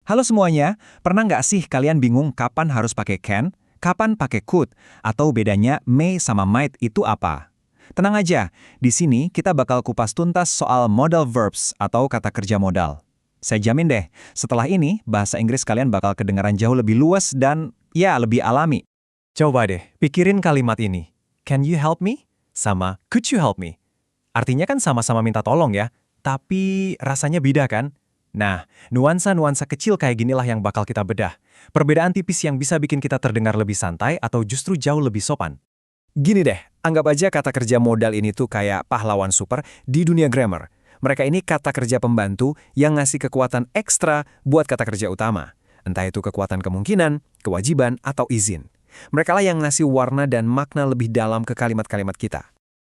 Halo semuanya, pernah nggak sih kalian bingung kapan harus pakai can, kapan pakai could, atau bedanya may sama might itu apa? Tenang aja, di sini kita bakal kupas tuntas soal modal verbs atau kata kerja modal. Saya jamin deh, setelah ini bahasa Inggris kalian bakal kedengaran jauh lebih luas dan ya lebih alami. Coba deh, pikirin kalimat ini. Can you help me? Sama could you help me? Artinya kan sama-sama minta tolong ya, tapi rasanya beda kan? Nah, nuansa-nuansa kecil kayak ginilah yang bakal kita bedah. Perbedaan tipis yang bisa bikin kita terdengar lebih santai atau justru jauh lebih sopan. Gini deh, anggap aja kata kerja modal ini tuh kayak pahlawan super di dunia grammar. Mereka ini kata kerja pembantu yang ngasih kekuatan ekstra buat kata kerja utama. Entah itu kekuatan kemungkinan, kewajiban, atau izin. Mereka lah yang ngasih warna dan makna lebih dalam ke kalimat-kalimat kita.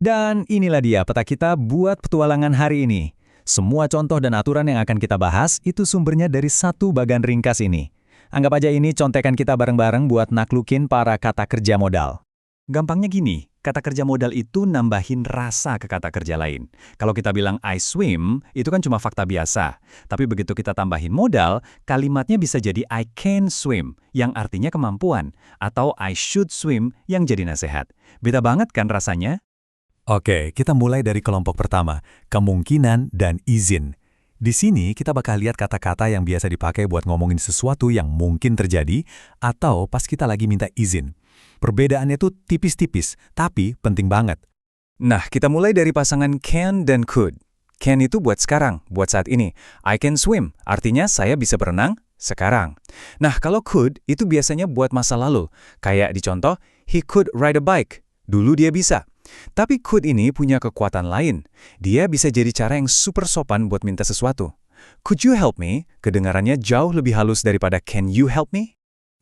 Dan inilah dia peta kita buat petualangan hari ini. Semua contoh dan aturan yang akan kita bahas itu sumbernya dari satu bagan ringkas ini. Anggap aja ini contekan kita bareng-bareng buat naklukin para kata kerja modal. Gampangnya gini, kata kerja modal itu nambahin rasa ke kata kerja lain. Kalau kita bilang I swim, itu kan cuma fakta biasa. Tapi begitu kita tambahin modal, kalimatnya bisa jadi I can swim, yang artinya kemampuan. Atau I should swim, yang jadi nasihat. Beda banget kan rasanya? Oke, kita mulai dari kelompok pertama, kemungkinan dan izin. Di sini kita bakal lihat kata-kata yang biasa dipakai buat ngomongin sesuatu yang mungkin terjadi atau pas kita lagi minta izin. Perbedaannya tuh tipis-tipis, tapi penting banget. Nah, kita mulai dari pasangan can dan could. Can itu buat sekarang, buat saat ini. I can swim, artinya saya bisa berenang sekarang. Nah, kalau could itu biasanya buat masa lalu. Kayak di contoh, he could ride a bike. Dulu dia bisa. Tapi could ini punya kekuatan lain. Dia bisa jadi cara yang super sopan buat minta sesuatu. Could you help me? Kedengarannya jauh lebih halus daripada can you help me?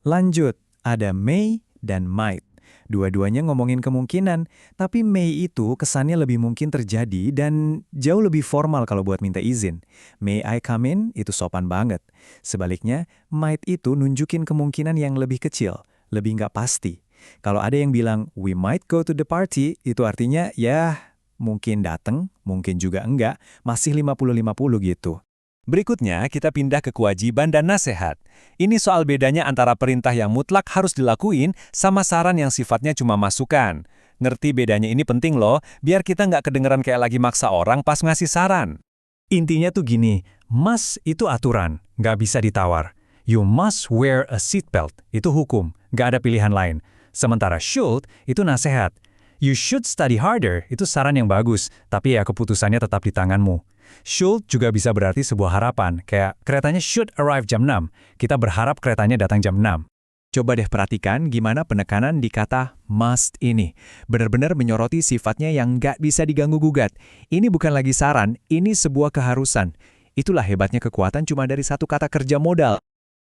Lanjut, ada may dan might. Dua-duanya ngomongin kemungkinan, tapi may itu kesannya lebih mungkin terjadi dan jauh lebih formal kalau buat minta izin. May I come in? Itu sopan banget. Sebaliknya, might itu nunjukin kemungkinan yang lebih kecil, lebih nggak pasti. Kalau ada yang bilang, we might go to the party, itu artinya ya mungkin datang, mungkin juga enggak, masih 50-50 gitu. Berikutnya, kita pindah ke kewajiban dan nasihat. Ini soal bedanya antara perintah yang mutlak harus dilakuin sama saran yang sifatnya cuma masukan. Ngerti bedanya ini penting loh, biar kita nggak kedengeran kayak lagi maksa orang pas ngasih saran. Intinya tuh gini, must itu aturan, nggak bisa ditawar. You must wear a seatbelt, itu hukum, nggak ada pilihan lain. Sementara should itu nasihat. You should study harder, itu saran yang bagus, tapi ya keputusannya tetap di tanganmu. Should juga bisa berarti sebuah harapan, kayak keretanya should arrive jam 6, kita berharap keretanya datang jam 6. Coba deh perhatikan gimana penekanan di kata must ini. Benar-benar menyoroti sifatnya yang nggak bisa diganggu-gugat. Ini bukan lagi saran, ini sebuah keharusan. Itulah hebatnya kekuatan cuma dari satu kata kerja modal.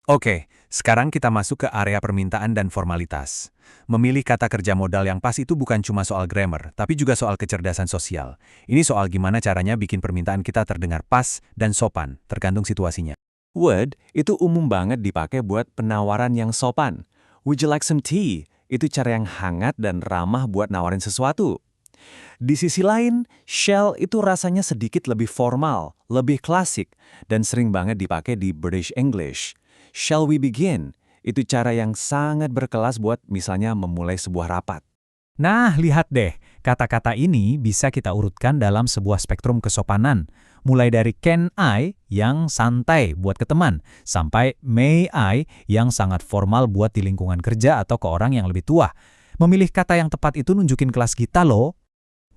Oke, sekarang kita masuk ke area permintaan dan formalitas. Memilih kata kerja modal yang pas itu bukan cuma soal grammar, tapi juga soal kecerdasan sosial. Ini soal gimana caranya bikin permintaan kita terdengar pas dan sopan, tergantung situasinya. Would itu umum banget dipakai buat penawaran yang sopan. Would you like some tea? Itu cara yang hangat dan ramah buat nawarin sesuatu. Di sisi lain, shall itu rasanya sedikit lebih formal, lebih klasik, dan sering banget dipakai di British English. Shall we begin? Itu cara yang sangat berkelas buat misalnya memulai sebuah rapat. Nah, lihat deh, kata-kata ini bisa kita urutkan dalam sebuah spektrum kesopanan. Mulai dari can I yang santai buat ke teman, sampai may I yang sangat formal buat di lingkungan kerja atau ke orang yang lebih tua. Memilih kata yang tepat itu nunjukin kelas kita loh.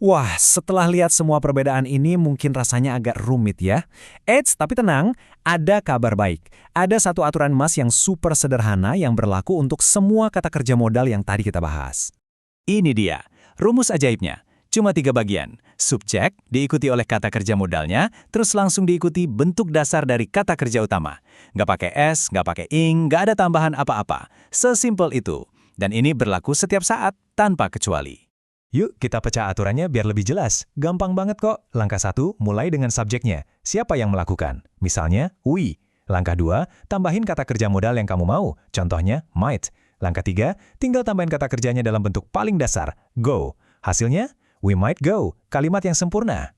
Wah, setelah lihat semua perbedaan ini mungkin rasanya agak rumit ya. Eits, tapi tenang, ada kabar baik. Ada satu aturan emas yang super sederhana yang berlaku untuk semua kata kerja modal yang tadi kita bahas. Ini dia, rumus ajaibnya. Cuma 3 bagian. Subjek diikuti oleh kata kerja modalnya, terus langsung diikuti bentuk dasar dari kata kerja utama. Nggak pakai S, nggak pakai ing, nggak ada tambahan apa-apa. Sesimpel itu. Dan ini berlaku setiap saat, tanpa kecuali. Yuk kita pecah aturannya biar lebih jelas. Gampang banget kok. Langkah 1, mulai dengan subjeknya. Siapa yang melakukan? Misalnya, we. Langkah 2, tambahin kata kerja modal yang kamu mau. Contohnya, might. Langkah 3, tinggal tambahin kata kerjanya dalam bentuk paling dasar, go. Hasilnya, we might go. Kalimat yang sempurna.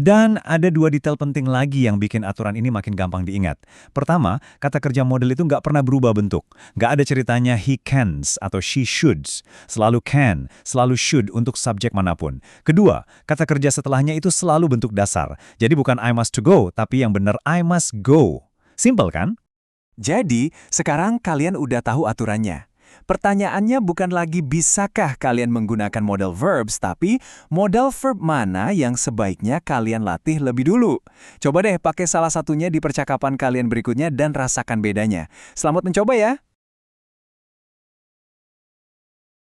Dan ada dua detail penting lagi yang bikin aturan ini makin gampang diingat. Pertama, kata kerja model itu nggak pernah berubah bentuk. Nggak ada ceritanya he cans atau she shoulds. Selalu can, selalu should untuk subjek manapun. Kedua, kata kerja setelahnya itu selalu bentuk dasar. Jadi bukan I must to go, tapi yang benar I must go. Simple kan? Jadi, sekarang kalian udah tahu aturannya. Pertanyaannya bukan lagi bisakah kalian menggunakan model verbs, tapi model verb mana yang sebaiknya kalian latih lebih dulu. Coba deh pakai salah satunya di percakapan kalian berikutnya dan rasakan bedanya. Selamat mencoba ya!